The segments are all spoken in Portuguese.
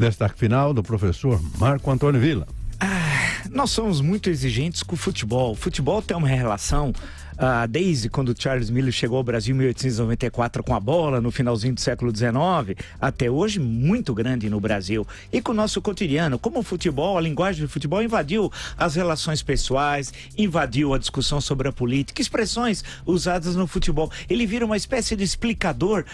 Destaque final do professor Marco Antônio Villa. Nós somos muito exigentes com o futebol. O futebol tem uma relação, desde quando o Charles Miller chegou ao Brasil em 1894 com a bola, no finalzinho do século XIX, até hoje, muito grande no Brasil. E com o nosso cotidiano, como o futebol, a linguagem do futebol invadiu as relações pessoais, invadiu a discussão sobre a política, expressões usadas no futebol. Ele vira uma espécie de explicador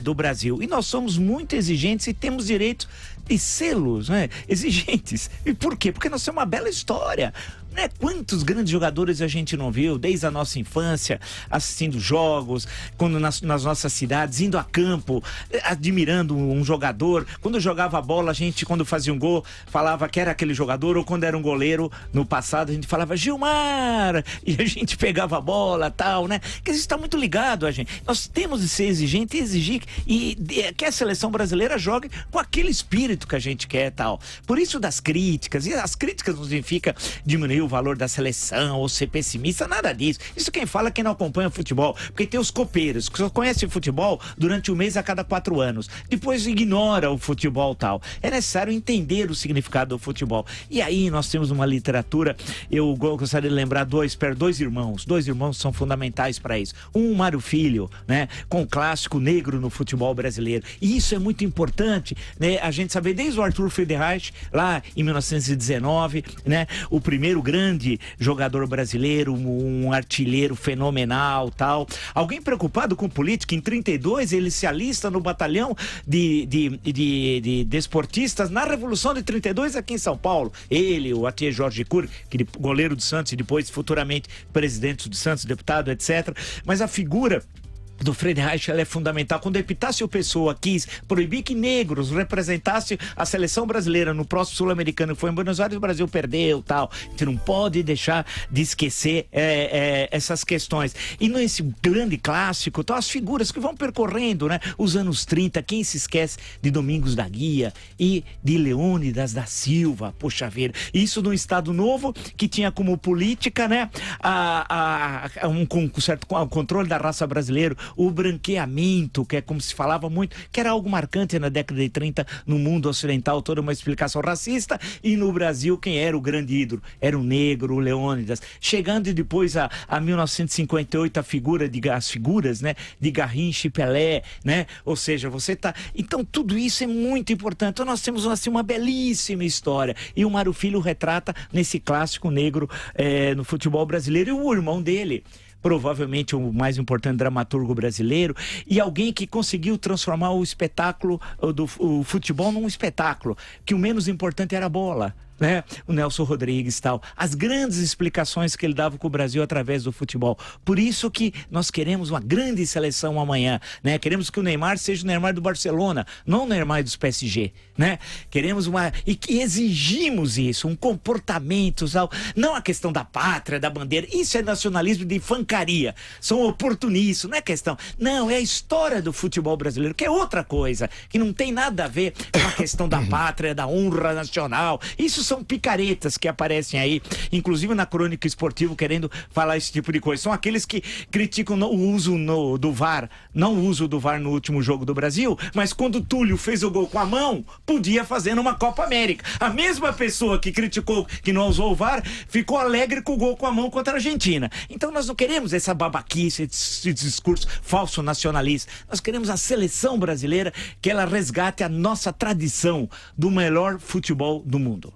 do Brasil. E nós somos muito exigentes e temos direito de selos, né? Exigentes. E por quê? Porque nós temos uma bela história. Né? Quantos grandes jogadores a gente não viu desde a nossa infância, assistindo jogos, quando nas nossas cidades, indo a campo, admirando um jogador. Quando jogava a bola, a gente, quando fazia um gol, falava que era aquele jogador, ou quando era um goleiro, no passado, a gente falava Gilmar, e a gente pegava a bola, tal, né? Porque isso está muito ligado a gente. Nós temos de ser exigente e exigir que a seleção brasileira jogue com aquele espírito que a gente quer, tal. Por isso das críticas, e as críticas não significa diminuir o valor da seleção ou ser pessimista, nada disso. Isso quem fala é quem não acompanha futebol, porque tem os copeiros que só conhecem futebol durante um mês a cada 4 anos, depois ignora o futebol tal. É necessário entender o significado do futebol. E aí nós temos uma literatura, eu gostaria de lembrar dois irmãos são fundamentais para isso. Mário Filho, né, com o clássico negro no futebol brasileiro. E isso é muito importante, né, a gente saber desde o Arthur Friedreich, lá em 1919, né, o primeiro grande jogador brasileiro, um artilheiro fenomenal, tal. Alguém preocupado com política, em 32 ele se alista no batalhão de desportistas na Revolução de 32 aqui em São Paulo. Ele, o Atier Jorge Cury, goleiro do Santos e depois futuramente presidente do Santos, deputado, etc. Mas a figura do Friedreich, ela é fundamental. Quando Epitácio Pessoa quis proibir que negros representassem a seleção brasileira no próximo sul-americano, que foi em Buenos Aires, o Brasil perdeu, tal. A gente não pode deixar de esquecer essas questões. E nesse grande clássico, então, as figuras que vão percorrendo, né, os anos 30, quem se esquece de Domingos da Guia e de Leônidas da Silva, poxa vida. Isso num Estado Novo, que tinha como política, né, com certo controle da raça brasileira, o branqueamento, que é como se falava muito, que era algo marcante na década de 30 no mundo ocidental, toda uma explicação racista, e no Brasil quem era o grande ídolo? Era o negro, o Leônidas. Chegando depois a 1958 as figuras, né, de Garrincha e Pelé, né? Ou seja, você tá... Então tudo isso é muito importante. Então nós temos assim, uma belíssima história. E o Mário Filho retrata nesse clássico negro no futebol brasileiro, e o irmão dele, provavelmente o mais importante dramaturgo brasileiro, e alguém que conseguiu transformar o espetáculo o futebol num espetáculo, que o menos importante era a bola, né? O Nelson Rodrigues, tal, as grandes explicações que ele dava com o Brasil através do futebol. Por isso que nós queremos uma grande seleção amanhã, né? Queremos que o Neymar seja o Neymar do Barcelona, não o Neymar dos PSG, né? Queremos e que exigimos isso, um comportamento, não a questão da pátria, da bandeira. Isso é nacionalismo de fancaria, são oportunistas, não é questão, não, é a história do futebol brasileiro, que é outra coisa, que não tem nada a ver com a questão da pátria, da honra nacional. Isso são picaretas que aparecem aí, inclusive na crônica esportiva, querendo falar esse tipo de coisa. São aqueles que criticam o uso do VAR, não o uso do VAR no último jogo do Brasil, mas quando o Túlio fez o gol com a mão, podia fazer numa Copa América. A mesma pessoa que criticou que não usou o VAR, ficou alegre com o gol com a mão contra a Argentina. Então nós não queremos essa babaquice, esse discurso falso nacionalista. Nós queremos a seleção brasileira, que ela resgate a nossa tradição do melhor futebol do mundo.